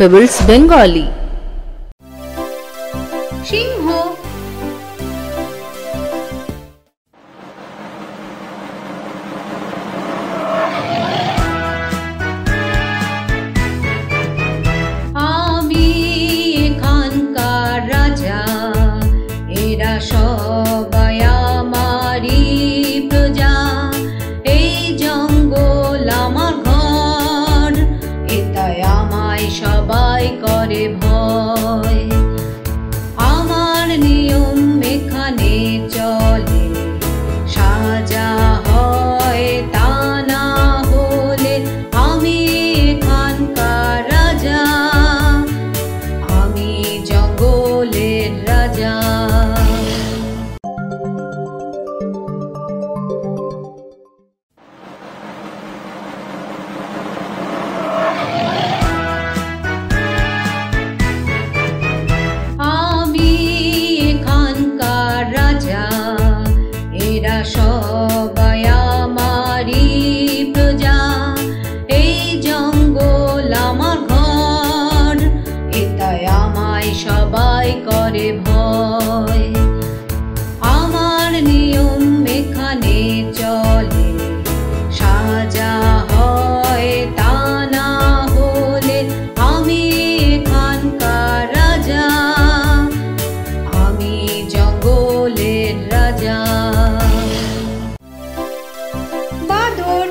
Pebbles Bengali. সিংহ আমি এখানকার রাজা, এরা সবাই আমারই প্রজা। এই জঙ্গল আমার ঘর, এটাই আমায় সবাই করে ভয়। আমার নিয়ম এখানে চলে, সাজা হয় তা না হলে আমি এখানকার রাজা, আমি জঙ্গলের রাজা। আমি এখানকার রাজা, এরা সবাই আমারই প্রজা। এই জঙ্গল আমার ঘর, এটাই আমায় সবাই করে ভয়। আমার নিয়ম এখানে চলে, সাজা হয় তা না হলে আমি এখানকার রাজা, আমি জঙ্গলের রাজা। বাদর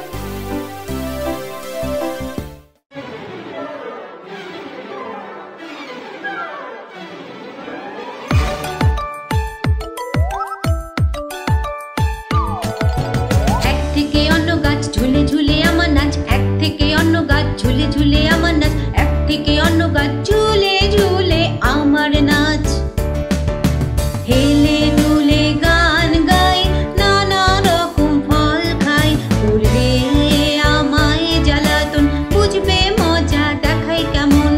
এক থেকে অন্য গাছ ঝুলে ঝুলে আমার নাচ, এক থেকে অন্য গাছ ঝুলে ঝুলে আমার নাচ, এক থেকে অন্য গাছ ঝুলে ঝুলে আমার নাচ। হেলে দুলে গান গাই, নানা রকম ফল খাই, করবে আমায় জ্বালাতন, বুঝবে মজা দেখাই কেমন।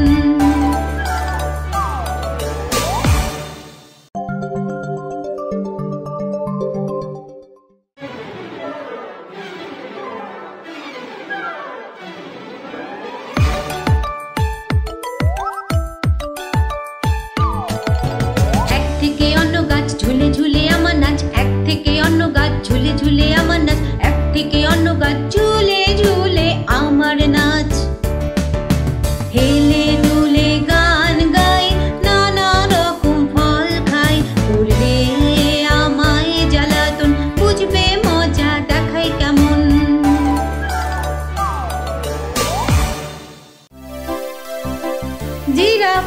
এক থেকে অন্য গাছ ঝুলে ঝুলে আমার নাচ, এক থেকে অন্য গাছ ঝুলে ঝুলে আমার নাচ, এক থেকে অন্য গাছ ঝুলে ঝুলে আমার নাচ। হেলে দুলে গান গাই, নানা রকম ফল খাই, করবে আমায় জ্বালাতন, বুঝবে মজা দেখাই কেমন। জিরাফ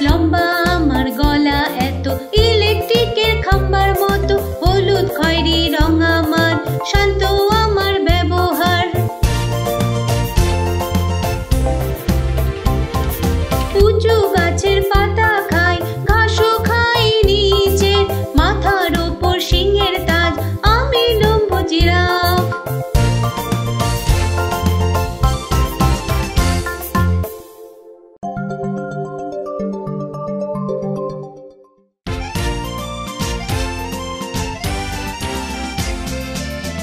লম্বা আমার গলা এত, ইলেকট্রিকের খাম্বার মতো, হলুদ খয়েরি রং আমার, শান্ত আমার ব্যবহার। উঁচু গাছের পাতা খাই, ঘাসও খাই নিচে, মাথার ওপর সিংহের তাজ, আমি লম্বু জিরাফ।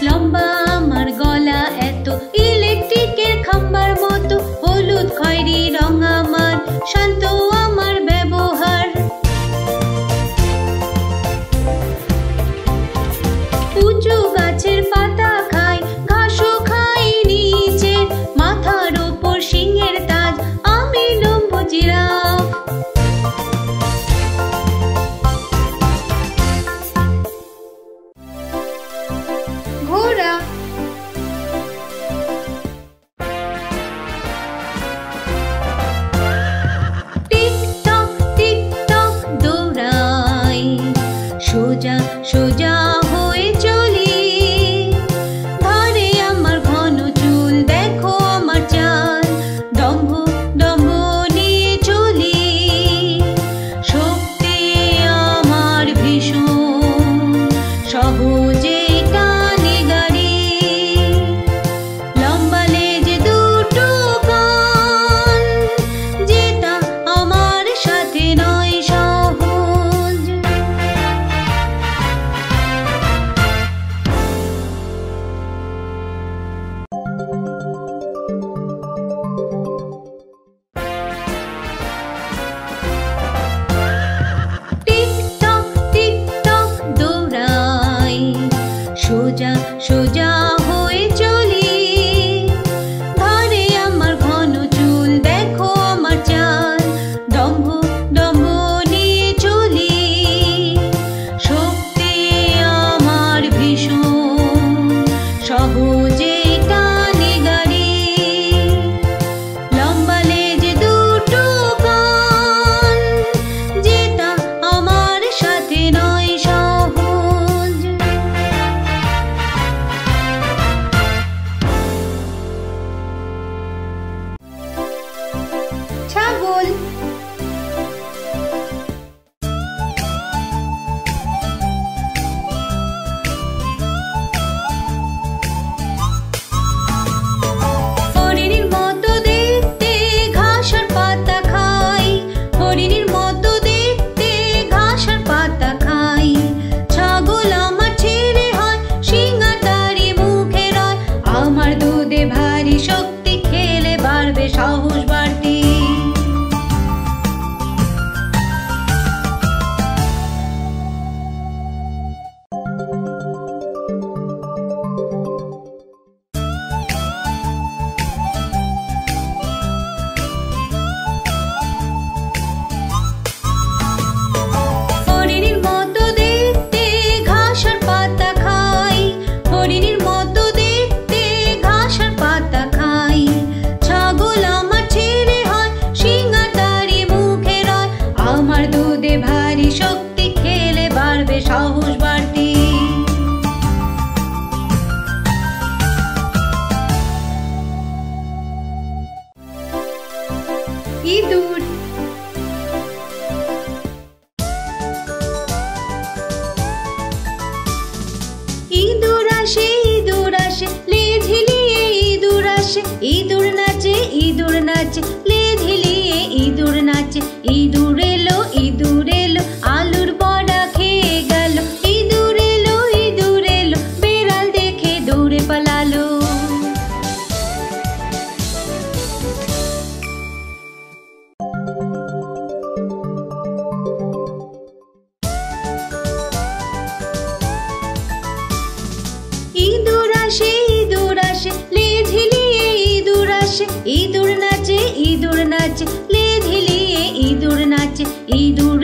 লম্বা আমার গলা এত, ইলেকট্রিকের খাম্বার মতো, হলুদ খয়েরি রং আমার, শান্ত আমার ব্যবহার। উঁচু গাছের পাতা খাই, ঘাসও খাই নিচে, মাথার ওপর সিংহের তাজ, আমি লম্বু জিরাফ। ঘোড়া টিক টক দৌড়াই, সোজা সোজা হয়ে চলি, ধারে আমার ঘন চুল, দেখো আমার চাল, দম্ভ দম্ভ নিয়ে চলি, শক্তি আমার ভীষণ, সহজে টানে গাড়ি, লম্বা লেজ দুটো কান, যেটা আমার সাথে নয় সহজ। আসে ইঁদুর আসে লেজ হিলিয়ে ইঁদুর আসে ইঁদুর নাচে লেজ হিলিয়ে ইঁদুর নাচে ইঁদুর এলো আলুর বড়া খেয়ে গেল ইঁদুর এলো বেড়াল দেখে দৌড়ে পালালো ইঁদুর আসে লেজ হিলিয়ে ইঁদুর আসে ইঁদুর নাচে লেজ হিলিয়ে ইঁদুর নাচে ইঁদুর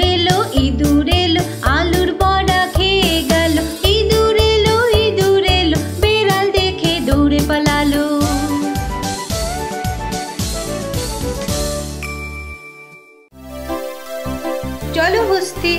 এলো আলুর বড়া খেয়ে গেল ইঁদুর এলো বেড়াল দেখে দৌড়ে পালালো চলো হস্তি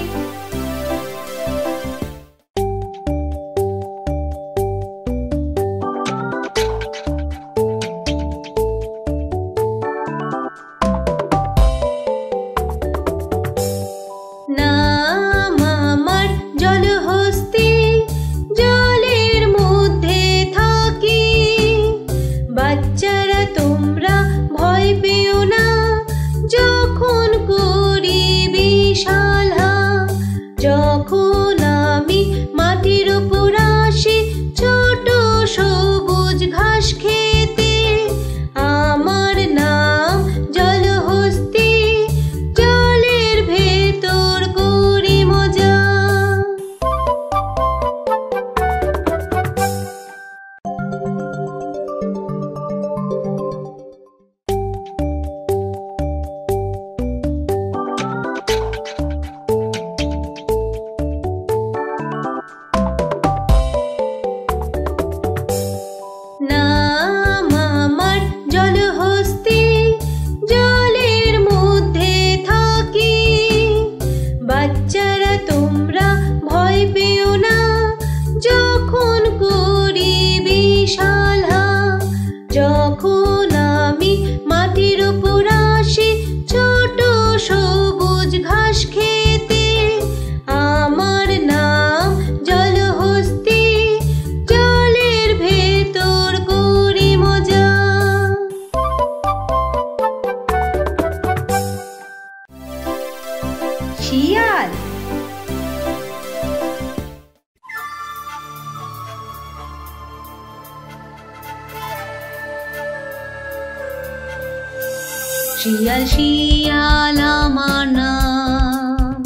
শিয়াল শিয়াল আমার নাম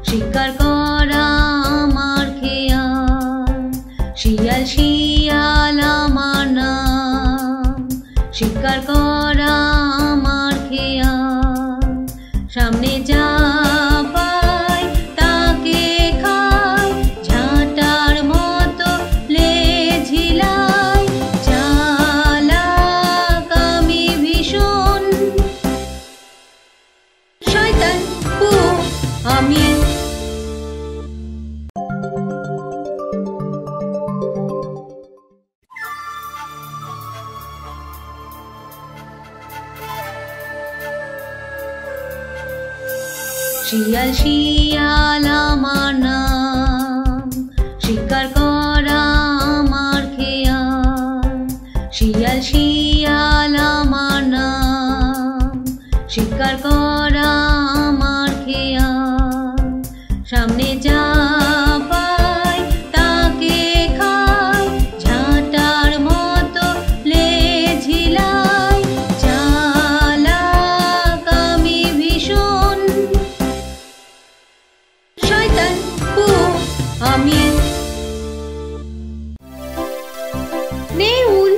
শিকার করা আমার খেয়াল শিয়াল আমার নাম শিকার করা আমার খেয়াল সামনে যা শিয়াল আমার নাম শিকার করা আমার খেয়াল শিয়াল আমার নাম শিকার করা আমার খেয়াল সামনে যা পাই তাকে খাই ঝাঁটার মতো লেজ হিলাই চালাক আমি ভীষণ শয়তান আমি নেউল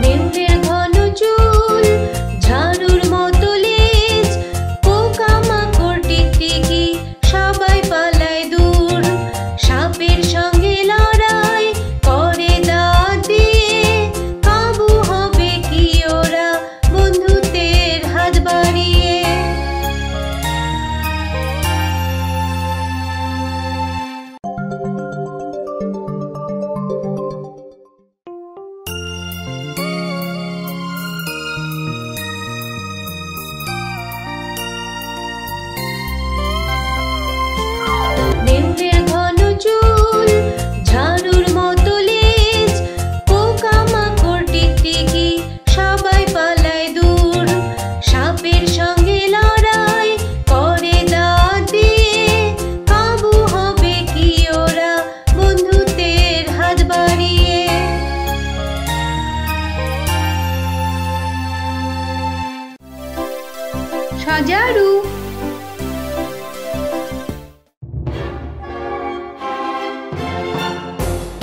নেউলের ঘন চুল ঝাড়ুর মতো লেজ পোকামাকড় টিকটিকি সবাই পালায় দূর সাপের সঙ্গে লড়াই করে দা সজারু।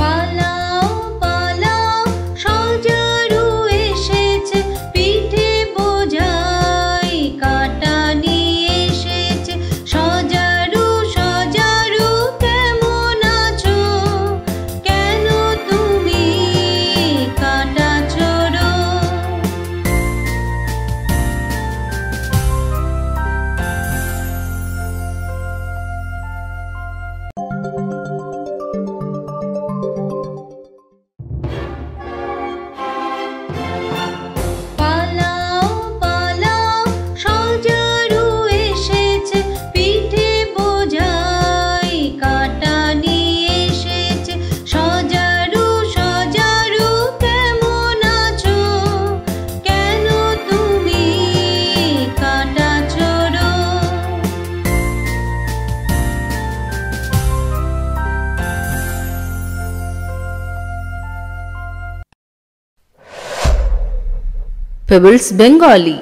পালাও পালাও সজারু এসেছে, পিঠে বোঝাই কাঁটা নিয়ে এসেছে। সজারু সজারু কেমন আছো, কেন তুমি কাঁটা ছোড়ো? পালাও পালাও সজারু এসেছে, পিঠে বোঝাই কাঁটা নিয়ে এসেছে। সজারু সজারু কেমন আছো, কেন তুমি কাঁটা ছোড়ো? Pebbles Bengali।